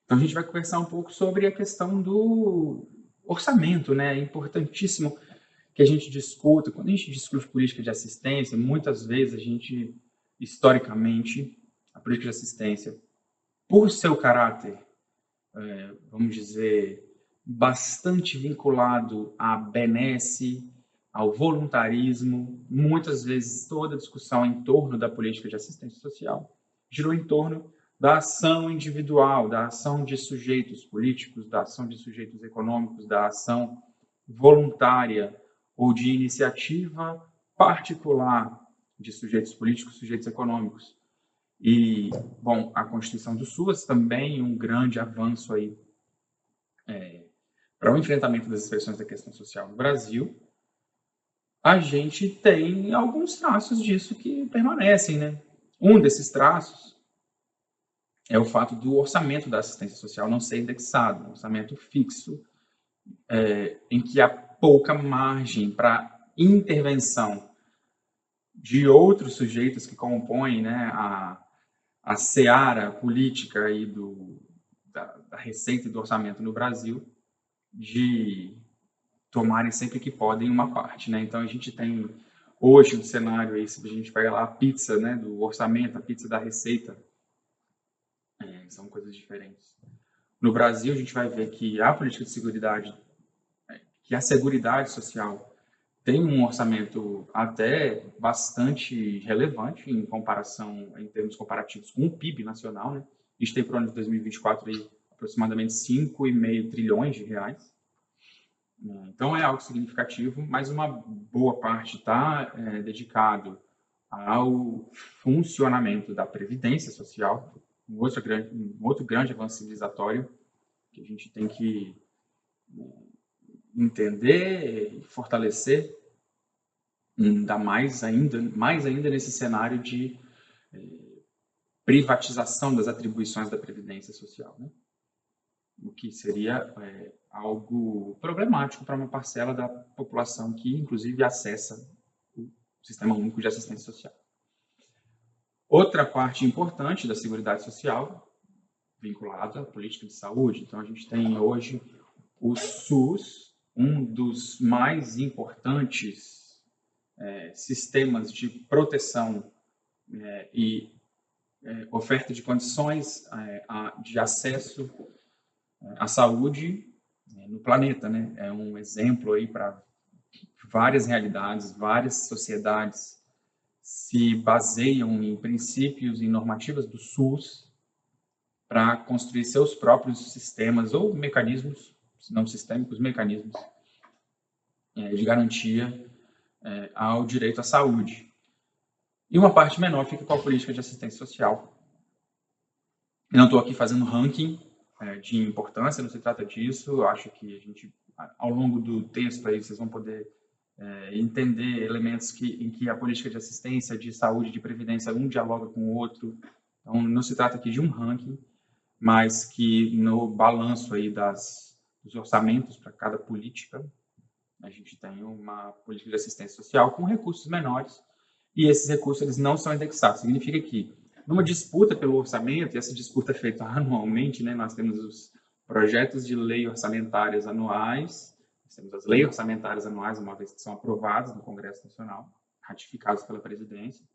Então, a gente vai conversar um pouco sobre a questão do orçamento, né? É importantíssimo que a gente discuta. Quando a gente discute política de assistência, muitas vezes a gente, historicamente, a política de assistência, por seu caráter, vamos dizer, bastante vinculado à benesse, ao voluntarismo, muitas vezes toda a discussão em torno da política de assistência social girou em torno da ação individual, da ação de sujeitos políticos, da ação de sujeitos econômicos, da ação voluntária ou de iniciativa particular de sujeitos políticos, sujeitos econômicos. E, bom, a Constituição do SUAS também um grande avanço aí para o enfrentamento das expressões da questão social no Brasil. A gente tem alguns traços disso que permanecem, né? Um desses traços é o fato do orçamento da assistência social não ser indexado, um orçamento fixo, em que há pouca margem para intervenção de outros sujeitos que compõem, né, a seara política aí da receita e do orçamento no Brasil, de tomarem sempre que podem uma parte, né? Então a gente tem hoje um cenário aí, se a gente pega lá a pizza, né, do orçamento, a pizza da receita, são coisas diferentes. No Brasil a gente vai ver que a política de seguridade, que a seguridade social tem um orçamento até bastante relevante em comparação, em termos comparativos com o PIB nacional, né? A gente tem para o ano de 2024 aí aproximadamente 5,5 trilhões de reais. Então é algo significativo, mas uma boa parte está dedicado ao funcionamento da previdência social, um outro grande avanço civilizatório que a gente tem que entender e fortalecer, ainda mais ainda nesse cenário de privatização das atribuições da previdência social, né? O que seria algo problemático para uma parcela da população que, inclusive, acessa o Sistema Único de Assistência Social. Outra parte importante da Seguridade Social, vinculada à política de saúde. Então, a gente tem hoje o SUS, um dos mais importantes sistemas de proteção e oferta de condições de acesso à saúde no planeta, né? É um exemplo aí para várias realidades, várias sociedades se baseiam em princípios e normativas do SUS para construir seus próprios sistemas ou mecanismos, se não sistêmicos, mecanismos de garantia ao direito à saúde. E uma parte menor fica com a política de assistência social. Eu não estou aqui fazendo ranking de importância, não se trata disso. Eu acho que a gente, ao longo do texto aí, vocês vão poder entender elementos em que a política de assistência, de saúde, de previdência, um dialoga com o outro. Então, não se trata aqui de um ranking, mas que no balanço aí dos orçamentos para cada política, a gente tem uma política de assistência social com recursos menores, e esses recursos eles não são indexados. Significa que, numa disputa pelo orçamento, e essa disputa é feita anualmente, né, nós temos os projetos de lei orçamentárias anuais, nós temos as leis orçamentárias anuais, uma vez que são aprovadas no Congresso Nacional, ratificadas pela presidência.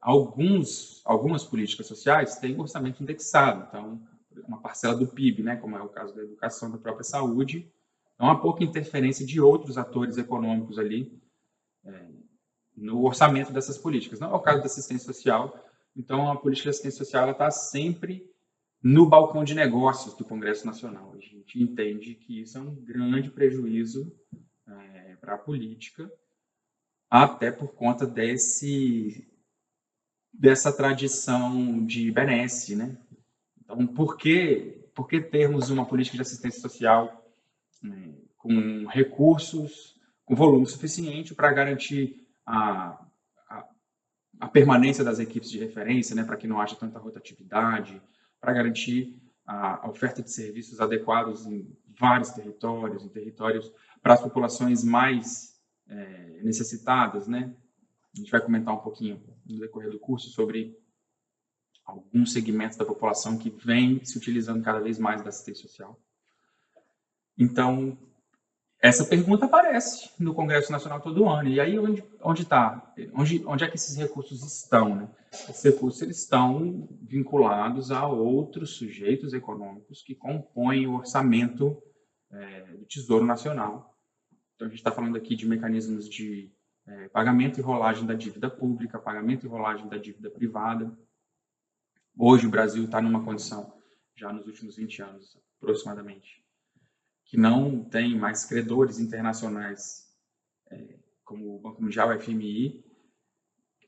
Algumas políticas sociais têm orçamento indexado, então, uma parcela do PIB, né, como é o caso da educação, da própria saúde. Então, há pouca interferência de outros atores econômicos ali no orçamento dessas políticas. Não é o caso da assistência social. Então, a política de assistência social está sempre no balcão de negócios do Congresso Nacional. A gente entende que isso é um grande prejuízo para a política, até por conta dessa tradição de benesse, né? Então, por que termos uma política de assistência social com recursos, com volume suficiente para garantir a permanência das equipes de referência, né, para que não haja tanta rotatividade, para garantir a oferta de serviços adequados em vários territórios, para as populações mais necessitadas, né? A gente vai comentar um pouquinho no decorrer do curso sobre alguns segmentos da população que vem se utilizando cada vez mais da assistência social. Então, essa pergunta aparece no Congresso Nacional todo ano. E aí, onde é que esses recursos estão? Né? Esses recursos eles estão vinculados a outros sujeitos econômicos que compõem o orçamento do Tesouro Nacional. Então, a gente está falando aqui de mecanismos de pagamento e rolagem da dívida pública, pagamento e rolagem da dívida privada. Hoje, o Brasil está numa condição, já nos últimos 20 anos, aproximadamente, que não tem mais credores internacionais, como o Banco Mundial, o FMI,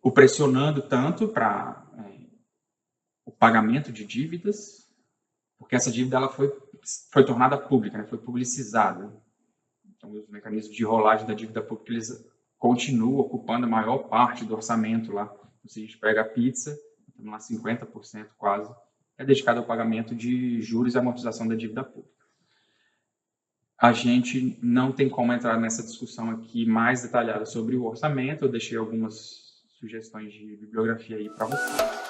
o pressionando tanto para o pagamento de dívidas, porque essa dívida ela foi tornada pública, né, foi publicizada. Então, os mecanismos de rolagem da dívida pública, eles continuam ocupando a maior parte do orçamento lá. Então, se a gente pega a pizza, estamos lá 50% quase, é dedicado ao pagamento de juros e amortização da dívida pública. A gente não tem como entrar nessa discussão aqui mais detalhada sobre o orçamento, eu deixei algumas sugestões de bibliografia aí para vocês.